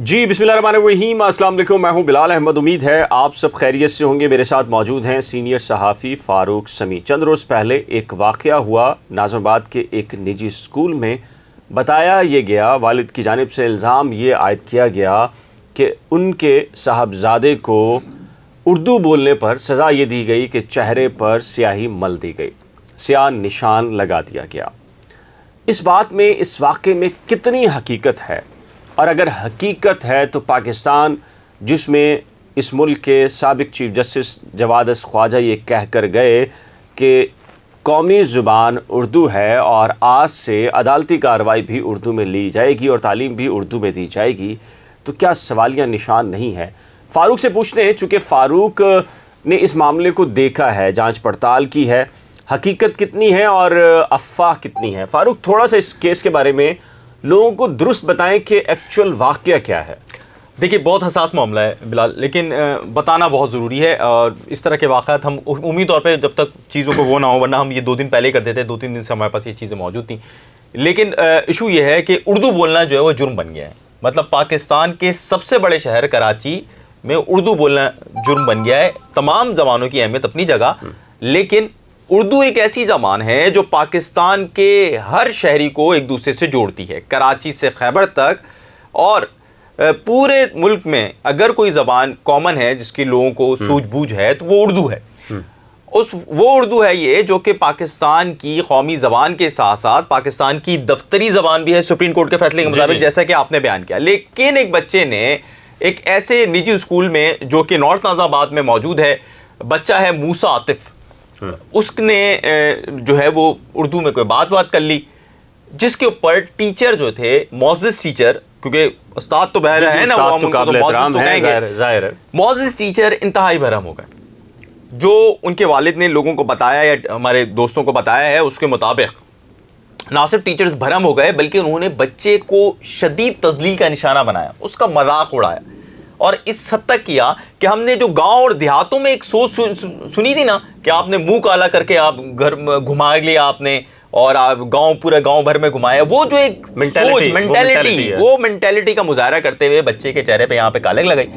جی बिस्मिल्लाहिर्रहमानिर्रहीम अस्सलाम वालेकुम। मैं हूं बिलाल अहमद। उम्मीद है आप सब खैरियत से होंगे। मेरे साथ मौजूद हैं सीनियर सहाफ़ी फ़ारूक समी। चंद रोज़ पहले एक वाक़या हुआ नाज़िमाबाद के एक निजी स्कूल में। बताया ये गया, वालिद की जानिब से इल्ज़ाम ये आयद किया गया कि उनके साहबजादे को उर्दू बोलने पर सज़ा ये दी गई कि चेहरे पर स्याही मल दी गई, स्याह निशान लगा दिया गया। इस बात में, इस वाक़े में कितनी हकीकत है? और अगर हकीकत है तो पाकिस्तान, जिसमें इस मुल्क के साबिक चीफ जस्टिस जवाद अस ख्वाजा ये कह कर गए कि कौमी ज़ुबान उर्दू है और आज से अदालती कार्रवाई भी उर्दू में ली जाएगी और तालीम भी उर्दू में दी जाएगी, तो क्या सवालिया निशान नहीं है? फ़ारूक से पूछते हैं, चूँकि फ़ारूक ने इस मामले को देखा है, जांच पड़ताल की है, हकीकत कितनी है और अफ़वाह कितनी है। फ़ारूक, थोड़ा सा इस केस के बारे में लोगों को दुरुस्त बताएं कि एक्चुअल वाक़या क्या है। देखिए, बहुत हसास मामला है बिलाल, लेकिन बताना बहुत ज़रूरी है। और इस तरह के वाक़यात हम उम्मीद तौर पे जब तक चीज़ों को वो ना हो, वरना हम ये 2 दिन पहले कर देते, 2-3 दिन से हमारे पास ये चीज़ें मौजूद थी। लेकिन इशू ये है कि उर्दू बोलना जो है वो जुर्म बन गया है। मतलब पाकिस्तान के सबसे बड़े शहर कराची में उर्दू बोलना जुर्म बन गया है। तमाम ज़बानों की अहमियत अपनी जगह, लेकिन उर्दू एक ऐसी ज़बान है जो पाकिस्तान के हर शहरी को एक दूसरे से जोड़ती है, कराची से खैबर तक। और पूरे मुल्क में अगर कोई ज़बान कॉमन है जिसकी लोगों को सूझबूझ है तो वो उर्दू है। वो उर्दू है ये जो कि पाकिस्तान की कौमी ज़बान के साथ साथ पाकिस्तान की दफ्तरी ज़बान भी है, सुप्रीम कोर्ट के फैसले के मुताबिक, जैसा कि आपने बयान किया। लेकिन एक बच्चे ने एक ऐसे निजी स्कूल में जो कि नॉर्थ नाज़िमाबाद में मौजूद है, बच्चा है मूसा आतिफ, उसने जो है वो उर्दू में कोई बात कर ली, जिसके ऊपर टीचर जो थे, मोअज़्ज़िज़ टीचर, क्योंकि उस्ताद तो बहर है ना, वो हम उनको मोअज़्ज़िज़ तो कहेंगे, मोअज़्ज़िज़ टीचर इंतहाई भरम हो गए। जो उनके वालिद ने लोगों को बताया या हमारे दोस्तों को बताया है, उसके मुताबिक ना सिर्फ टीचर्स भरम हो गए, बल्कि उन्होंने बच्चे को शदीद तज़लील का निशाना बनाया, उसका मजाक उड़ाया। और इस हद तक किया कि हमने जो गांव और देहातों में एक सोच सुनी थी ना कि आपने मुंह काला करके आप घर घुमा लिया आपने, और आप पूरे गांव भर में घुमाया, वो जो एक मेंटालिटी, वो मेंटालिटी का मुजाहरा करते हुए बच्चे के चेहरे पे यहाँ पे कालक लगाई।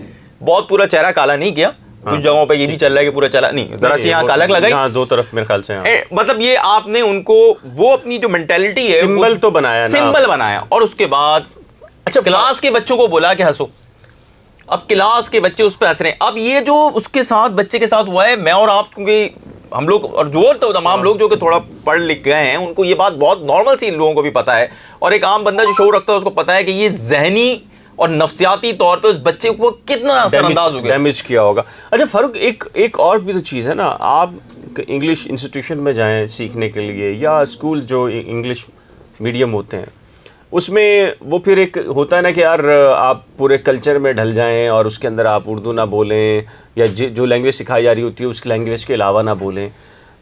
बहुत पूरा चेहरा काला नहीं किया, कुछ जगहों पे ये भी चल रहा है कि पूरा चला नहीं, जरा सी यहाँ कालक लगाई, दो तरफ मेरे ख्याल से। मतलब ये आपने उनको वो अपनी जो मेंटालिटी है, सिंबल तो बनाया, सिंबल बनाया। और उसके बाद अच्छा क्लास के बच्चों को बोला कि हंसो। अब क्लास के बच्चे उस पर हंस रहे हैं। अब ये जो उसके साथ बच्चे के साथ हुआ है, मैं और आप, क्योंकि हम लोग और जो तो तमाम लोग जो कि थोड़ा पढ़ लिख गए हैं, उनको ये बात बहुत नॉर्मल सी लोगों को भी पता है, और एक आम बंदा जो शोर रखता है उसको पता है कि ये जहनी और नफ्सियाती तौर पे उस बच्चे को कितना असरअंदाज हो गया, डैमेज किया होगा। अच्छा फ़ारूक, एक और भी तो चीज़ है ना, आप इंग्लिश इंस्टीट्यूशन में जाएँ सीखने के लिए, या स्कूल जो इंग्लिश मीडियम होते हैं, उसमें वो फिर एक होता है ना कि यार आप पूरे कल्चर में ढल जाएं और उसके अंदर आप उर्दू ना बोलें, या जो लैंग्वेज सिखाई जा रही होती है उस लैंग्वेज के अलावा ना बोलें।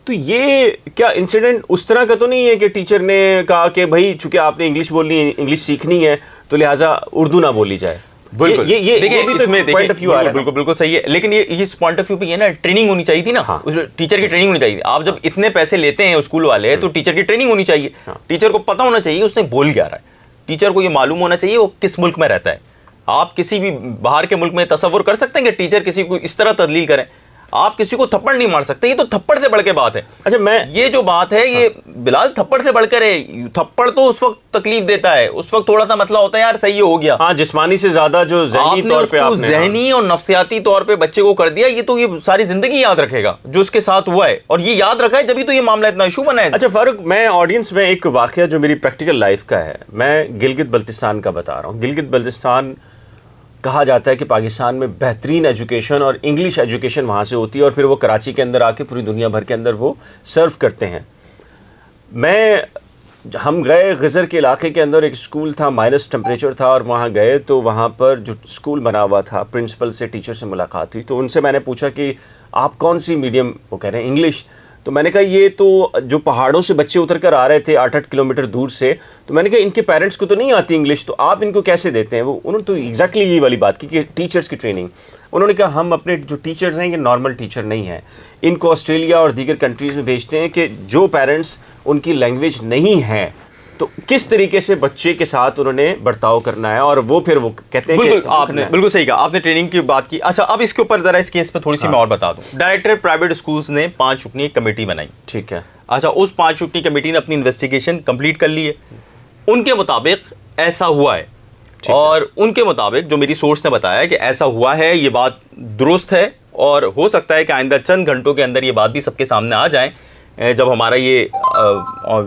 तो ये क्या इंसिडेंट उस तरह का तो नहीं है कि टीचर ने कहा कि भाई चूँकि आपने इंग्लिश बोलनी है, इंग्लिश सीखनी है, तो लिहाजा उर्दू ना बोली जाए? बिल्कुल, ये इसमें पॉइंट ऑफ व्यू आ रहा है, बिल्कुल सही है। लेकिन ये इस पॉइंट ऑफ व्यू पे ये ना ट्रेनिंग होनी चाहिए थी ना। हाँ। उस टीचर की ट्रेनिंग होनी चाहिए थी। आप जब इतने पैसे लेते हैं स्कूल वाले, तो टीचर की ट्रेनिंग होनी चाहिए। टीचर को पता होना चाहिए उसने बोल क्या रहा है, टीचर को ये मालूम होना चाहिए वो किस मुल्क में रहता है। आप किसी भी बाहर के मुल्क में तसव्वुर कर सकते हैं कि टीचर किसी को इस तरह तदलील करें? आप किसी को थप्पड़ नहीं मार सकते, ये तो थप्पड़ से बढ़ के बात है। अच्छा, ये जो बात है ये बिलाल थप्पड़ से बढ़कर है। थप्पड़ तो उस वक्त तकलीफ देता है, उस वक्त थोड़ा सा मतलब होता है यार सही हो गया। हाँ, जिस्मानी से ज्यादा जो ज़हनी तौर पे आपने ज़हनी और नफ्सियाती तौर पे बच्चे को कर दिया, ये तो ये सारी जिंदगी याद रखेगा जो उसके साथ हुआ है, और ये याद रखा है जब तो ये मामला इतना इशू बना है। अच्छा फ़ारूक, मैं ऑडियंस में एक वाक़या जो मेरी प्रैक्टिकल लाइफ का है, मैं गिलगित बल्तिस्तान का बता रहा हूँ। गिलगित बल्तिस्तान कहा जाता है कि पाकिस्तान में बेहतरीन एजुकेशन और इंग्लिश एजुकेशन वहाँ से होती है, और फिर वो कराची के अंदर आके पूरी दुनिया भर के अंदर वो सर्व करते हैं। हम गए ग़ज़र के इलाके के अंदर, एक स्कूल था, माइनस टेम्परेचर था, और वहाँ गए तो वहाँ पर जो स्कूल बना हुआ था, प्रिंसिपल से, टीचर से मुलाकात हुई। तो उनसे मैंने पूछा कि आप कौन सी मीडियम, वो कह रहे हैं इंग्लिश। तो मैंने कहा ये तो जो पहाड़ों से बच्चे उतर कर आ रहे थे 8-8 किलोमीटर दूर से, तो मैंने कहा इनके पेरेंट्स को तो नहीं आती इंग्लिश, तो आप इनको कैसे देते हैं? वो उन्होंने तो एग्जैक्टली ये वाली बात की कि टीचर्स की ट्रेनिंग। उन्होंने कहा हम अपने जो टीचर्स हैं ये नॉर्मल टीचर नहीं हैं, इनको ऑस्ट्रेलिया और दीगर कंट्रीज़ में भेजते हैं कि जो पेरेंट्स उनकी लैंग्वेज नहीं है تو کس طریقے سے بچے کے ساتھ انہوں نے برتاؤ کرنا ہے, اور وہ پھر وہ کہتے ہیں بالکل آپ نے بالکل صحیح کہا, آپ نے ٹریننگ کی بات کی. اچھا اب اس کے اوپر ذرا اس کیس پہ تھوڑی سی میں اور بتا دوں. ڈائریکٹر پرائیویٹ اسکولز نے 5 رکنی ایک کمیٹی بنائی. ٹھیک ہے. اچھا اس 5 رکنی کمیٹی نے اپنی انویسٹیگیشن کمپلیٹ کر لی ہے. ان کے مطابق ایسا ہوا ہے, اور ان کے مطابق جو میری سورس نے بتایا کہ ایسا ہوا ہے, یہ بات درست ہے, اور ہو سکتا ہے کہ آئندہ چند گھنٹوں کے اندر یہ بات بھی سب کے سامنے آ جائیں جب ہمارا یہ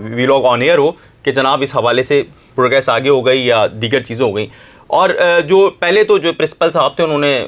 ویلاگ آن ایئر ہو کہ جناب اس حوالے سے پروگریس آگے ہو گئی یا دیگر چیزیں ہو گئیں. اور جو پہلے تو جو پرنسپل صاحب تھے انہوں نے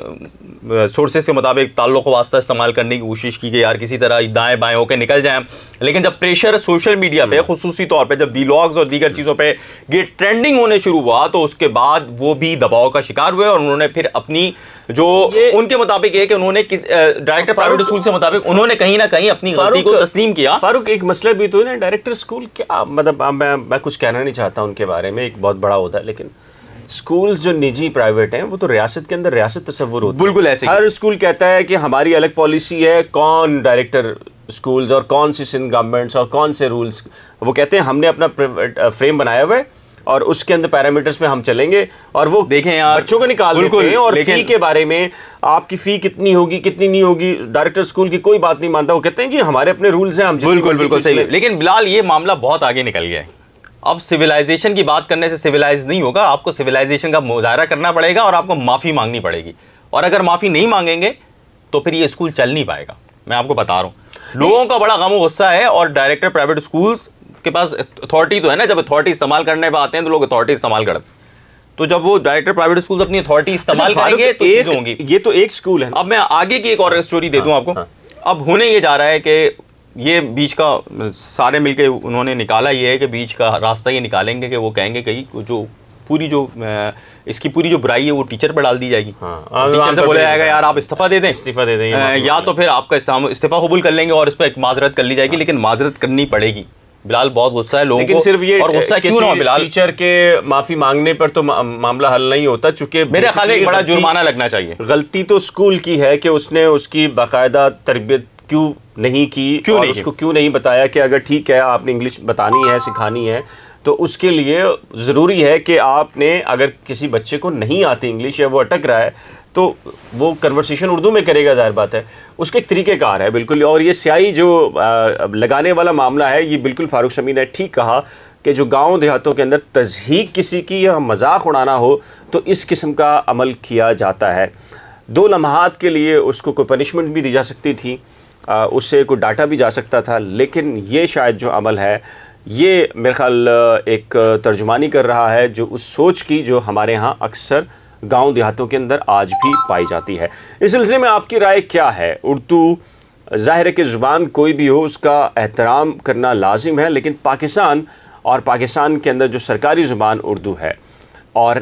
سورسز کے مطابق تعلق و واسطہ استعمال کرنے کی کوشش کی کہ یار کسی طرح دائیں بائیں ہو کے نکل جائیں, لیکن جب پریشر سوشل میڈیا پہ خصوصی طور پہ جب ویلاگز اور دیگر چیزوں پہ یہ ٹرینڈنگ ہونے شروع ہوا تو اس کے بعد وہ بھی دباؤ کا شکار ہوئے, اور انہوں نے پھر اپنی جو ان کے مطابق یہ کہ انہوں نے ڈائریکٹر پرائیویٹ اسکول سے مطابق انہوں نے کہیں نہ کہیں اپنی غلطی کو تسلیم کیا. فاروق ایک مسئلہ بھی تو ہے نا, ڈائریکٹر اسکول کیا مطلب, میں کچھ کہنا نہیں چاہتا ان کے بارے میں, ایک بہت بڑا عہدہ ہے, لیکن اسکولز جو نجی پرائیویٹ ہیں وہ تو ریاست کے اندر ریاست تصور ہوتی ہے. بالکل ایسے ہر اسکول کہتا ہے کہ ہماری الگ پالیسی ہے, کون ڈائریکٹر اسکولز اور کون سی سندھ گورنمنٹس اور کون سے رولز, وہ کہتے ہیں ہم نے اپنا فریم بنایا ہوا ہے اور اس کے اندر پیرامیٹرز میں ہم چلیں گے, اور وہ دیکھیں یار بچوں کو نکال دیتے ہیں. اور فی کے بارے میں آپ کی فی کتنی ہوگی کتنی نہیں ہوگی, ڈائریکٹر اسکول کی کوئی بات نہیں مانتا, وہ کہتے ہیں جی ہمارے اپنے رولز ہیں, ہم بالکل صحیح. لیکن بلال یہ معاملہ بہت آگے نکل گیا ہے. اب سویلائزیشن کی بات کرنے سے سویلائز نہیں ہوگا, آپ کو سویلائزیشن کا مظاہرہ کرنا پڑے گا اور آپ کو معافی مانگنی پڑے گی, اور اگر معافی نہیں مانگیں گے تو پھر یہ اسکول چل نہیں پائے گا. میں آپ کو بتا رہا ہوں لوگوں کا بڑا غم و غصہ ہے, اور ڈائریکٹر پرائیویٹ اسکولز کے پاس اتھارٹی تو ہے نا, جب اتھارٹی استعمال کرنے پہ آتے ہیں تو لوگ اتھارٹی استعمال کرتے ہیں, تو جب وہ ڈائریکٹر پرائیویٹ اسکولز اپنی اتھارٹی استعمال کریں گے تو چیزیں ہوں گی. یہ تو ایک اسکول ہے. اب میں آگے کی ایک اور اسٹوری دے دوں آپ کو. اب ہونے یہ جا رہا ہے کہ یہ بیچ کا سارے مل کے انہوں نے نکالا یہ ہے کہ بیچ کا راستہ یہ نکالیں گے کہ وہ کہیں گے کہ جو پوری جو اس کی پوری جو برائی ہے وہ ٹیچر پہ ڈال دی جائے گی. ٹیچر سے بولا جائے گا یار آپ استعفیٰ دے دیں, یا تو پھر آپ کا استعفیٰ قبول کر لیں گے اور اس پہ ایک معذرت کر لی جائے گی, لیکن معذرت کرنی پڑے گی. بلال بہت غصہ ہے لوگوں کو, صرف یہ اور غصہ کیوں نہ ہو بلال, ٹیچر کے معافی مانگنے پر تو معاملہ حل نہیں ہوتا, چونکہ میرے خیال میں ایک بڑا جرمانہ لگنا چاہیے. غلطی تو اسکول کی ہے کہ اس نے اس کی باقاعدہ تربیت کیوں نہیں کی, اور اس کو کیوں نہیں بتایا کہ اگر ٹھیک ہے آپ نے انگلش بتانی ہے سکھانی ہے تو اس کے لیے ضروری ہے کہ آپ نے, اگر کسی بچے کو نہیں آتی انگلش یا وہ اٹک رہا ہے تو وہ کنورسیشن اردو میں کرے گا, ظاہر بات ہے, اس کے ایک طریقہ کار ہے بالکل. اور یہ سیاہی جو لگانے والا معاملہ ہے, یہ بالکل فاروق سمیع نے ٹھیک کہا کہ جو گاؤں دیہاتوں کے اندر تضحیق کسی کی یا مذاق اڑانا ہو تو اس قسم کا عمل کیا جاتا ہے. 2 لمحات کے لیے اس کو کوئی پنشمنٹ بھی دی جا سکتی تھی, اس سے کوئی ڈاٹا بھی جا سکتا تھا, لیکن یہ شاید جو عمل ہے یہ میرے خیال ایک ترجمانی کر رہا ہے جو اس سوچ کی جو ہمارے ہاں اکثر گاؤں دیہاتوں کے اندر آج بھی پائی جاتی ہے. اس سلسلے میں آپ کی رائے کیا ہے؟ اردو ظاہر ہے کہ زبان کوئی بھی ہو اس کا احترام کرنا لازم ہے, لیکن پاکستان کے اندر جو سرکاری زبان اردو ہے, اور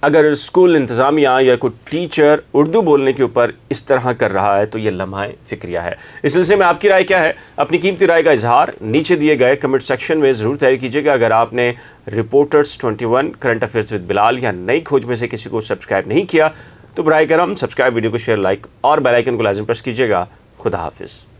اگر اسکول انتظامیہ یا کوئی ٹیچر اردو بولنے کے اوپر اس طرح کر رہا ہے تو یہ لمحہ فکریہ ہے. اس سلسلے میں آپ کی رائے کیا ہے؟ اپنی قیمتی رائے کا اظہار نیچے دیے گئے کمنٹ سیکشن میں ضرور تحریر کیجیے گا. اگر آپ نے رپورٹرز 21 کرنٹ افیئرز ود بلال یا نئی کھوج میں سے کسی کو سبسکرائب نہیں کیا تو براہ کرم سبسکرائب, ویڈیو کو شیئر, لائک اور بیل آئیکن کو لازم پریس کیجیے گا. خدا حافظ.